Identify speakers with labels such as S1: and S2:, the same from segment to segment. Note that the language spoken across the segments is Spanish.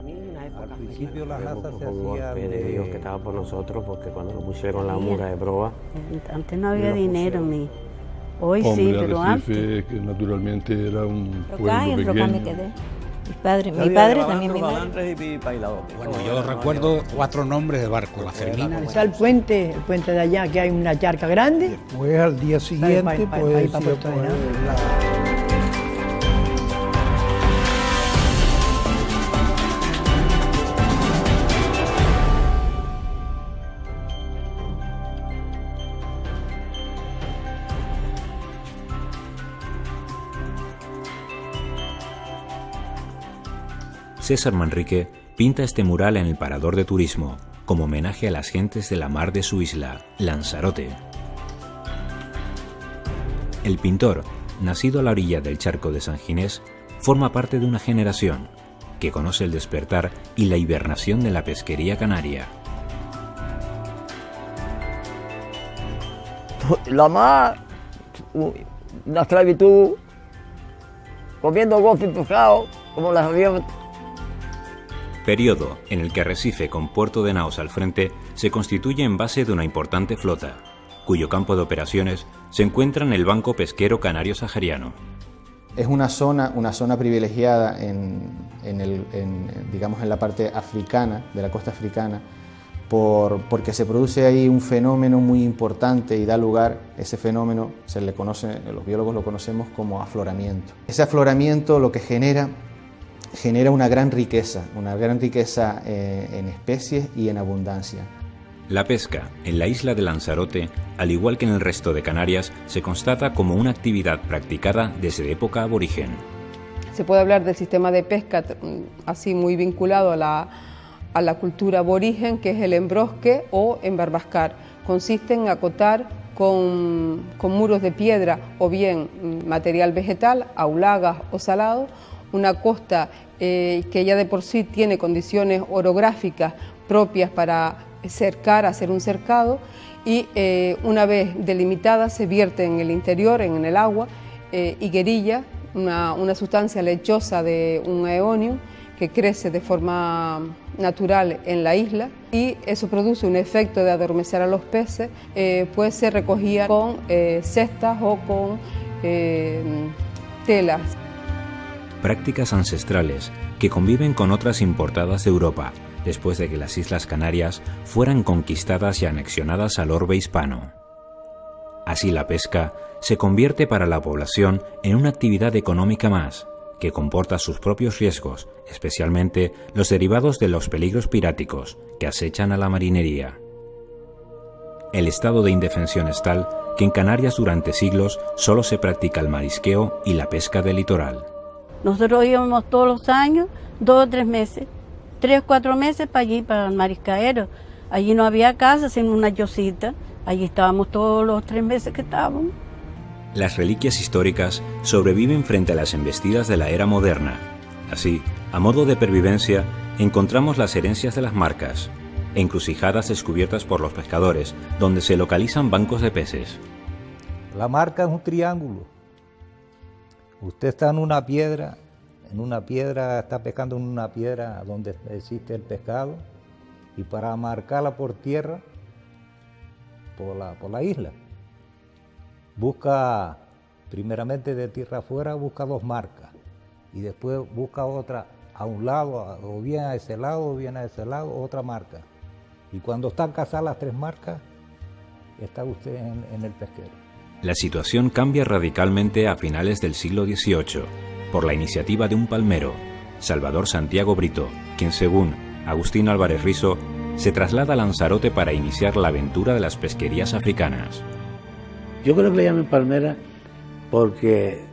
S1: Al principio las asas se hacían
S2: de Dios que estaba por nosotros, porque cuando nos pusieron la mura de proa...
S3: Antes no había dinero ni... Hoy sí, pero
S4: Arrecife, que naturalmente era un pueblo pequeño.
S5: Me quedé. Mi padre también vino.
S6: Bueno, yo recuerdo 4 nombres de barcos, la Fermina.
S7: Está el puente de allá, que hay una charca grande.
S1: Después, al día siguiente, pues
S8: César Manrique pinta este mural en el Parador de Turismo, como homenaje a las gentes de la mar de su isla, Lanzarote. El pintor, nacido a la orilla del charco de San Ginés, forma parte de una generación que conoce el despertar y la hibernación de la pesquería canaria.
S9: La mar, una esclavitud, comiendo gozo y pescado, como las había.
S8: Periodo en el que Arrecife, con Puerto de Naos al frente, se constituye en base de una importante flota, cuyo campo de operaciones se encuentra en el Banco Pesquero Canario Sahariano.
S10: Es una zona privilegiada digamos, en la parte africana, de la costa africana, porque se produce ahí un fenómeno muy importante y da lugar, ese fenómeno se le conoce, los biólogos lo conocemos como afloramiento. Ese afloramiento lo que genera una gran riqueza en especies y en abundancia.
S8: La pesca en la isla de Lanzarote, al igual que en el resto de Canarias, se constata como una actividad practicada desde época aborigen.
S11: Se puede hablar del sistema de pesca así muy vinculado a la cultura aborigen, que es el embrosque o embarbascar. Consiste en acotar con muros de piedra o bien material vegetal, aulagas o salado, una costa que ya de por sí tiene condiciones orográficas propias para hacer un cercado, y una vez delimitada se vierte en el interior, en el agua, higuerilla, una sustancia lechosa de un aeonium que crece de forma natural en la isla, y eso produce un efecto de adormecer a los peces, pues se recogía con cestas o con telas.
S8: Prácticas ancestrales que conviven con otras importadas de Europa, después de que las Islas Canarias fueran conquistadas y anexionadas al orbe hispano. Así la pesca se convierte para la población en una actividad económica más, que comporta sus propios riesgos, especialmente los derivados de los peligros piráticos que acechan a la marinería. El estado de indefensión es tal que en Canarias durante siglos solo se practica el marisqueo y la pesca del litoral.
S3: Nosotros íbamos todos los años, 2 o 3 meses, 3 o 4 meses para allí, para el mariscaero. Allí no había casa, sino una yosita. Allí estábamos todos los 3 meses que estábamos.
S8: Las reliquias históricas sobreviven frente a las embestidas de la era moderna. Así, a modo de pervivencia, encontramos las herencias de las marcas, encrucijadas descubiertas por los pescadores, donde se localizan bancos de peces.
S1: La marca es un triángulo. Usted está en una piedra, está pescando en una piedra donde existe el pescado, y para marcarla por tierra, por la isla, busca, primeramente de tierra afuera, busca 2 marcas, y después busca otra a un lado, o bien a ese lado, o bien a ese lado, otra marca. Y cuando están casadas las 3 marcas, está usted en el pesquero.
S8: La situación cambia radicalmente a finales del siglo XVIII, por la iniciativa de un palmero, Salvador Santiago Brito, quien, según Agustín Álvarez Rizo, se traslada a Lanzarote para iniciar la aventura de las pesquerías africanas.
S2: Yo creo que le llaman palmera porque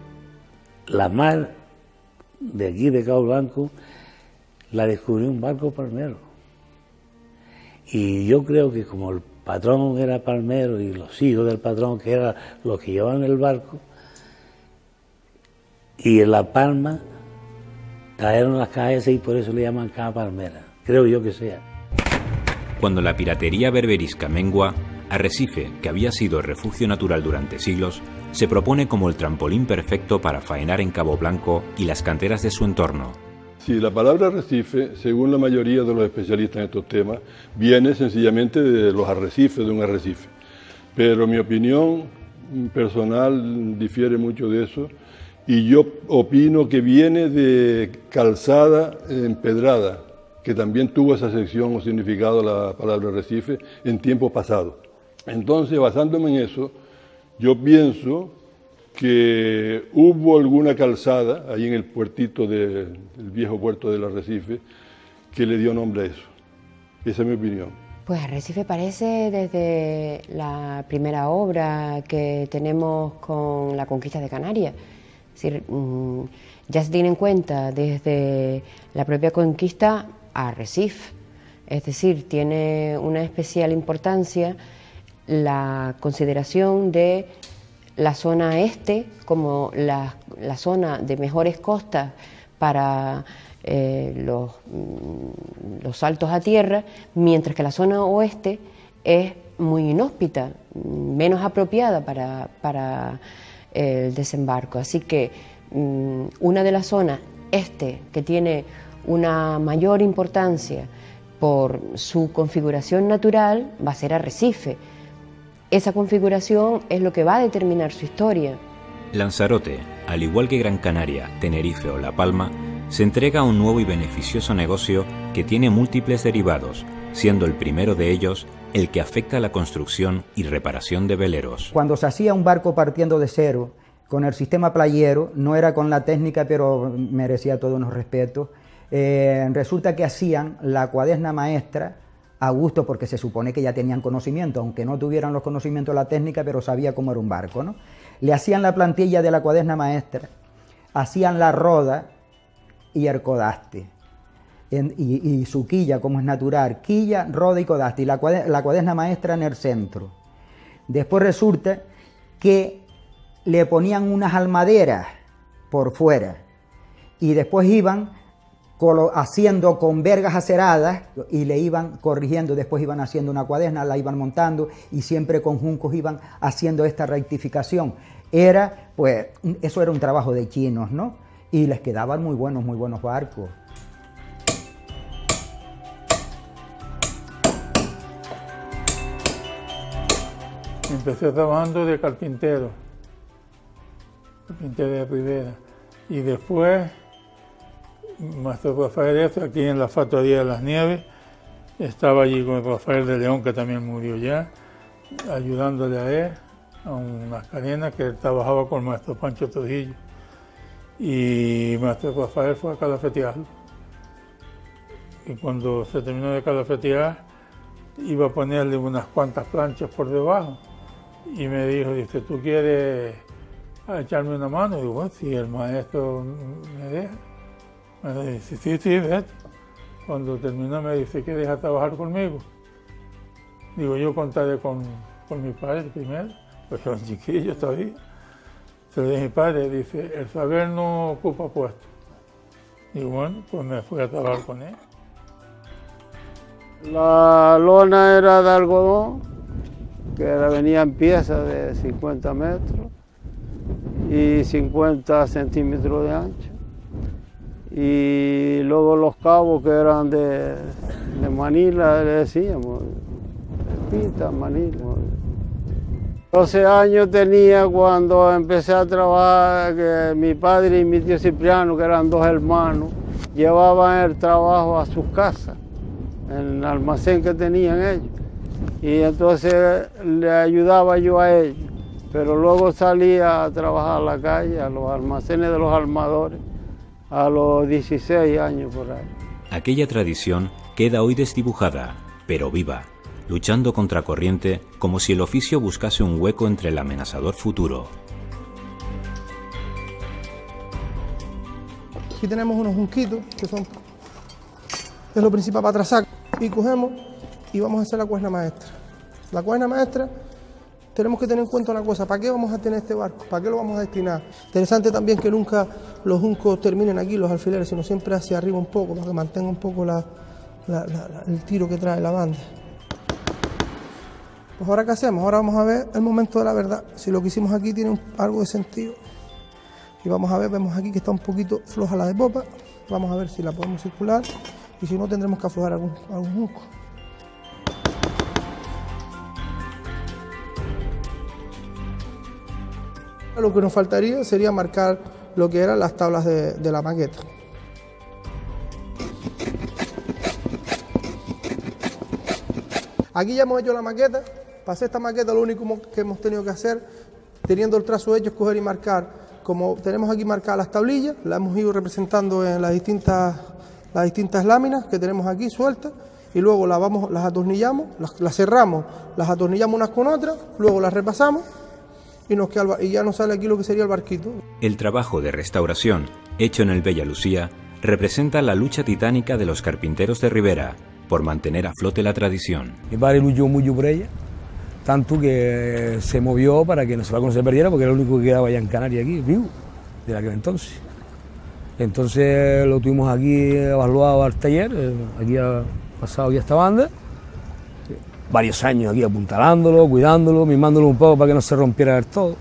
S2: la mar de aquí, de Cabo Blanco, la descubrió un barco palmero. Y yo creo que como el patrón era palmero y los hijos del patrón, que eran los que llevaban el barco, y en La Palma trajeron las cajas y por eso le llaman caja palmera, creo yo que sea.
S8: Cuando la piratería berberisca mengua, Arrecife, que había sido refugio natural durante siglos, se propone como el trampolín perfecto para faenar en Cabo Blanco y las canteras de su entorno.
S4: Sí, la palabra arrecife, según la mayoría de los especialistas en estos temas, viene sencillamente de los arrecifes, de un arrecife. Pero mi opinión personal difiere mucho de eso y yo opino que viene de calzada empedrada, que también tuvo esa sección o significado la palabra arrecife en tiempos pasados. Entonces, basándome en eso, yo pienso que hubo alguna calzada ahí en el puertito del viejo puerto del Arrecife que le dio nombre a eso. Esa es mi opinión.
S12: Pues Arrecife parece desde la primera obra que tenemos con la conquista de Canarias. Es decir, ya se tiene en cuenta desde la propia conquista a Arrecife. Es decir, tiene una especial importancia la consideración de la zona este como la zona de mejores costas para los saltos a tierra, mientras que la zona oeste es muy inhóspita, menos apropiada para el desembarco. Así que una de las zonas este que tiene una mayor importancia por su configuración natural va a ser Arrecife. Esa configuración es lo que va a determinar su historia.
S8: Lanzarote, al igual que Gran Canaria, Tenerife o La Palma, se entrega a un nuevo y beneficioso negocio que tiene múltiples derivados, siendo el primero de ellos el que afecta a la construcción y reparación de veleros.
S13: Cuando se hacía un barco partiendo de cero, con el sistema playero, no era con la técnica, pero merecía todos los respetos, resulta que hacían la cuaderna maestra a gusto, porque se supone que ya tenían conocimiento, aunque no tuvieran los conocimientos de la técnica, pero sabía cómo era un barco, ¿no? Le hacían la plantilla de la cuaderna maestra, hacían la roda y el codaste, y su quilla, como es natural, quilla, roda y codaste, y la cuaderna maestra en el centro. Después resulta que le ponían unas almaderas por fuera, y después iban haciendo con vergas aceradas y le iban corrigiendo, después iban haciendo una cuaderna, la iban montando y siempre con juncos iban haciendo esta rectificación. Pues, eso era un trabajo de chinos, ¿no? Y les quedaban muy buenos barcos.
S14: Empecé trabajando de carpintero de Rivera, y después Maestro Rafael aquí en la factoría de las Nieves, estaba allí con Rafael de León, que también murió ya, ayudándole a él, a unas cadenas que él trabajaba con el Maestro Pancho Trujillo, y Maestro Rafael fue a calafetearlo, y cuando se terminó de calafetear iba a ponerle unas cuantas planchas por debajo, y me dice, ¿tú quieres echarme una mano? Y digo, bueno, si el maestro me deja. Me dice, sí, vete. Cuando terminó me dice, ¿quieres dejar trabajar conmigo? Digo, yo contaré con mi padre primero, porque era un chiquillo todavía. Se lo dije a mi padre, dice, el saber no ocupa puesto. Digo, bueno, pues me fui a trabajar con él.
S15: La lona era de algodón, que venía en piezas de 50 metros y 50 centímetros de ancho. Y luego los cabos que eran de Manila, le decíamos, de Pita, Manila. 12 años tenía cuando empecé a trabajar, que mi padre y mi tío Cipriano, que eran dos hermanos, llevaban el trabajo a sus casas, en el almacén que tenían ellos. Y entonces le ayudaba yo a ellos, pero luego salía a trabajar a la calle, a los almacenes de los armadores, a los 16 años por ahí.
S8: Aquella tradición queda hoy desdibujada, pero viva, luchando contra corriente como si el oficio buscase un hueco entre el amenazador futuro.
S16: Aquí tenemos unos junquitos, que es lo principal para trazar, y cogemos y vamos a hacer la cuerna maestra. La cuerna maestra, tenemos que tener en cuenta una cosa, ¿para qué vamos a tener este barco? ¿Para qué lo vamos a destinar? Interesante también que nunca los juncos terminen aquí, los alfileres, sino siempre hacia arriba un poco, para que mantenga un poco el tiro que trae la banda. Pues ahora, ¿qué hacemos? Ahora vamos a ver el momento de la verdad, si lo que hicimos aquí tiene algo de sentido. Y vamos a ver, vemos aquí que está un poquito floja la de popa, Vamos a ver si la podemos circular y si no tendremos que aflojar algún junco. Lo que nos faltaría sería marcar lo que eran las tablas de la maqueta. Aquí ya hemos hecho la maqueta. Para hacer esta maqueta lo único que hemos tenido que hacer, teniendo el trazo hecho, es coger y marcar. Como tenemos aquí marcadas las tablillas, las hemos ido representando en las distintas láminas que tenemos aquí sueltas, y luego las atornillamos, las cerramos, las atornillamos unas con otras, luego las repasamos y ya nos sale aquí lo que sería el barquito.
S8: El trabajo de restauración hecho en el Bella Lucía representa la lucha titánica de los carpinteros de Ribera por mantener a flote la tradición.
S17: Mi padre luchó mucho por ella, tanto que se movió para que no se perdiera, porque era el único que quedaba allá en Canarias, aquí, vivo, de aquel entonces. Entonces lo tuvimos aquí evaluado al taller, aquí ha pasado aquí esta banda, varios años aquí apuntalándolo, cuidándolo, mimándolo un poco para que no se rompiera del todo,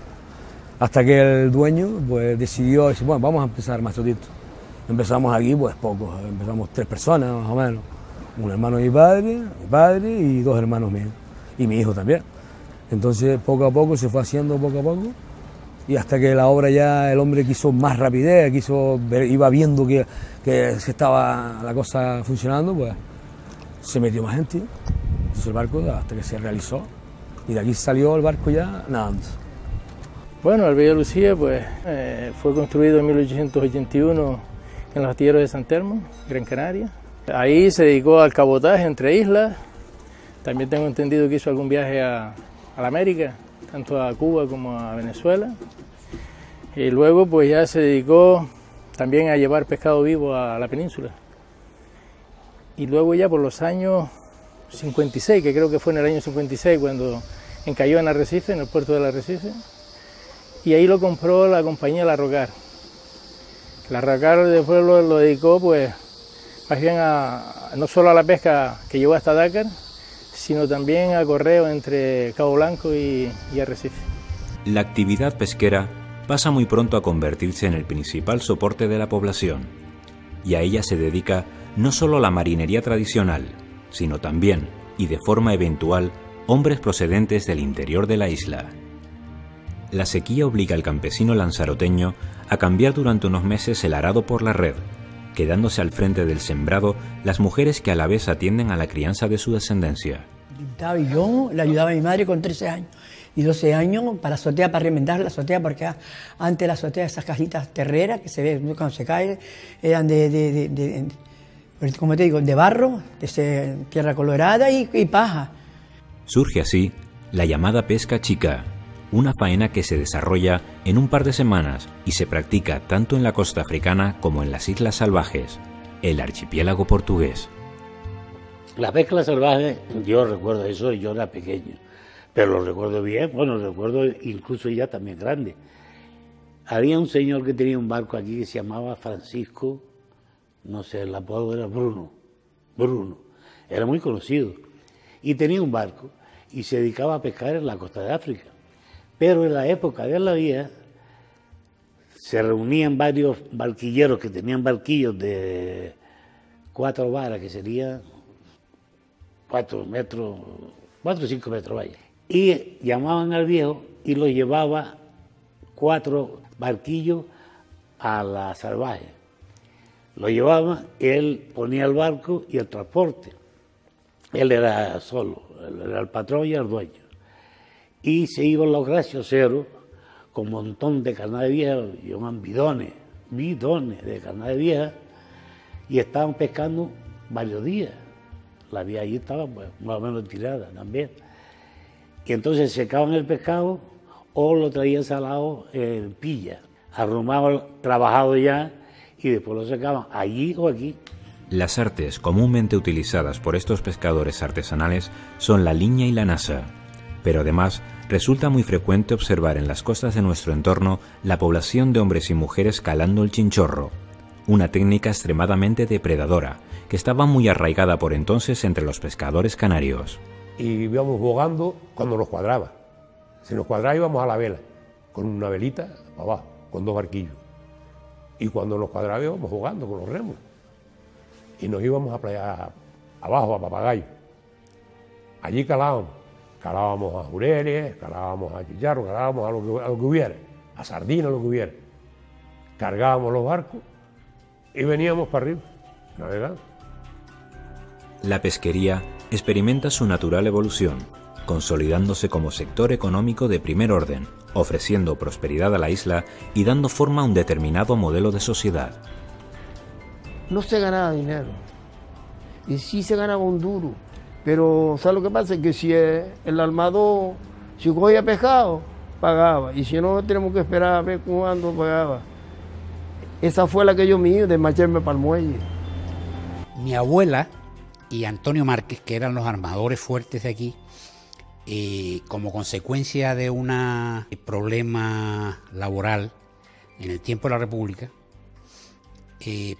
S17: hasta que el dueño pues decidió, decir, bueno, vamos a empezar más todito. Empezamos aquí pues pocos, empezamos 3 personas más o menos, un hermano de mi padre y 2 hermanos míos, y mi hijo también. Entonces poco a poco se fue haciendo, poco a poco, y hasta que la obra ya el hombre quiso más rapidez, iba viendo que se estaba la cosa funcionando, pues se metió más gente. Entonces el barco hasta que se realizó, y de aquí salió el barco ya nadando.
S18: Bueno, el Bella Lucía pues, fue construido en 1881 en los astilleros de San Telmo, Gran Canaria. Ahí se dedicó al cabotaje entre islas. También tengo entendido que hizo algún viaje a la América, tanto a Cuba como a Venezuela. Y luego pues ya se dedicó también a llevar pescado vivo a la península. Y luego ya por los años 56, que creo que fue en el año 56 cuando encalló en Arrecife, en el puerto del Arrecife, y ahí lo compró la compañía La Rocar. La Rocar después lo dedicó pues más bien no solo a la pesca que llevó hasta Dakar, sino también a correo entre Cabo Blanco y Arrecife.
S8: La actividad pesquera pasa muy pronto a convertirse en el principal soporte de la población, y a ella se dedica no solo la marinería tradicional, sino también, y de forma eventual, hombres procedentes del interior de la isla. La sequía obliga al campesino lanzaroteño a cambiar durante unos meses el arado por la red, quedándose al frente del sembrado las mujeres que a la vez atienden a la crianza de su descendencia.
S7: Y yo le ayudaba a mi madre con 13 años y 12 años para la azotea, para remendar la azotea, porque antes la azotea, esas casitas terreras que se ve cuando se cae, eran como te digo, de barro, de tierra colorada y paja.
S8: Surge así la llamada pesca chica, una faena que se desarrolla en un par de semanas y se practica tanto en la costa africana como en las islas salvajes, el archipiélago portugués.
S2: La pesca salvaje, yo recuerdo eso, yo era pequeño, pero lo recuerdo bien, bueno, lo recuerdo incluso ya también grande. Había un señor que tenía un barco aquí que se llamaba Francisco, no sé, el apodo era Bruno, era muy conocido, y tenía un barco y se dedicaba a pescar en la costa de África. Pero en la época de la vía se reunían varios barquilleros que tenían barquillos de 4 varas, que serían 4 o 5 metros, vaya. Y llamaban al viejo y lo llevaba 4 barquillos a la salvaje. Lo llevaba, él ponía el barco y el transporte. Él era solo, él era el patrón y el dueño. Y se iban los gracioseros con un montón de carnada vieja, llaman bidones de carnada vieja, y estaban pescando varios días. La vía allí estaba pues, más o menos tirada también. Y entonces secaban el pescado o lo traían salado en pilla, arrumado, trabajado ya, y después lo secaban allí o aquí.
S8: Las artes comúnmente utilizadas por estos pescadores artesanales son la liña y la nasa, pero además resulta muy frecuente observar en las costas de nuestro entorno la población de hombres y mujeres calando el chinchorro, una técnica extremadamente depredadora que estaba muy arraigada por entonces entre los pescadores canarios.
S19: Y íbamos bogando cuando nos cuadraba. Si nos cuadraba íbamos a la vela, con una velita para abajo, con 2 barquillos. Y cuando nos cuadraba íbamos jugando con los remos. Y nos íbamos a playa abajo, a Papagayo. Allí calábamos. Calábamos a jureles, calábamos a chicharros, calábamos a lo que hubiera, a sardinas, lo que hubiera. Cargábamos los barcos y veníamos para arriba, navegando.
S8: La pesquería experimenta su natural evolución, consolidándose como sector económico de primer orden, ofreciendo prosperidad a la isla y dando forma a un determinado modelo de sociedad.
S20: No se ganaba dinero, y sí se ganaba un duro, pero ¿sabes lo que pasa? Que si el armador, si cogía pescado, pagaba, y si no, tenemos que esperar a ver cuándo pagaba. Esa fue la que yo me iba de marcharme para el muelle.
S6: Mi abuela y Antonio Márquez, que eran los armadores fuertes de aquí, como consecuencia de un problema laboral en el tiempo de la República,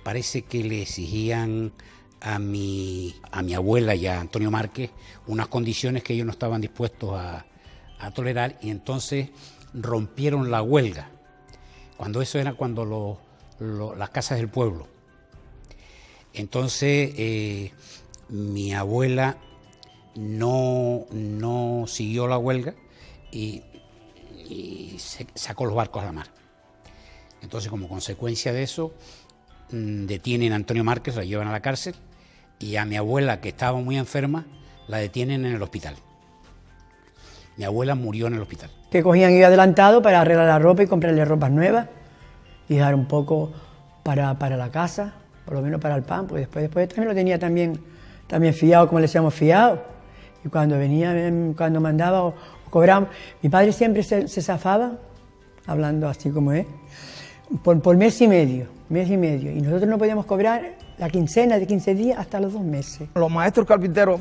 S6: parece que le exigían a mi abuela y a Antonio Márquez unas condiciones que ellos no estaban dispuestos a tolerar, y entonces rompieron la huelga. Cuando eso era cuando las casas del pueblo. Entonces mi abuela no siguió la huelga y sacó los barcos a la mar. Entonces, como consecuencia de eso, detienen a Antonio Márquez, la llevan a la cárcel, y a mi abuela, que estaba muy enferma, la detienen en el hospital. Mi abuela murió en el hospital.
S7: Que cogían y adelantado para arreglar la ropa y comprarle ropas nuevas y dejar un poco para la casa, por lo menos para el pan, pues después también lo tenía también fiado, como le decíamos, fiado. Y cuando venía, cuando mandaba o cobraba, mi padre siempre se zafaba, hablando así como es, por mes y medio, y nosotros no podíamos cobrar la quincena de 15 días hasta los 2 meses.
S21: Los maestros carpinteros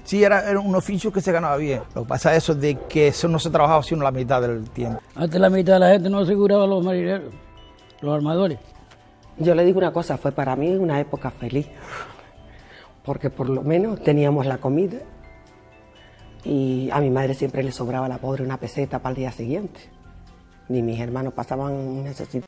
S21: sí era un oficio que se ganaba bien. Lo que pasa es eso de que eso no se trabajaba sino la mitad del tiempo.
S22: Antes la mitad de la gente no aseguraba a los marineros, los armadores.
S23: Yo le digo una cosa, fue para mí una época feliz, porque por lo menos teníamos la comida y a mi madre siempre le sobraba, la pobre, una peseta para el día siguiente. Ni mis hermanos pasaban necesidad.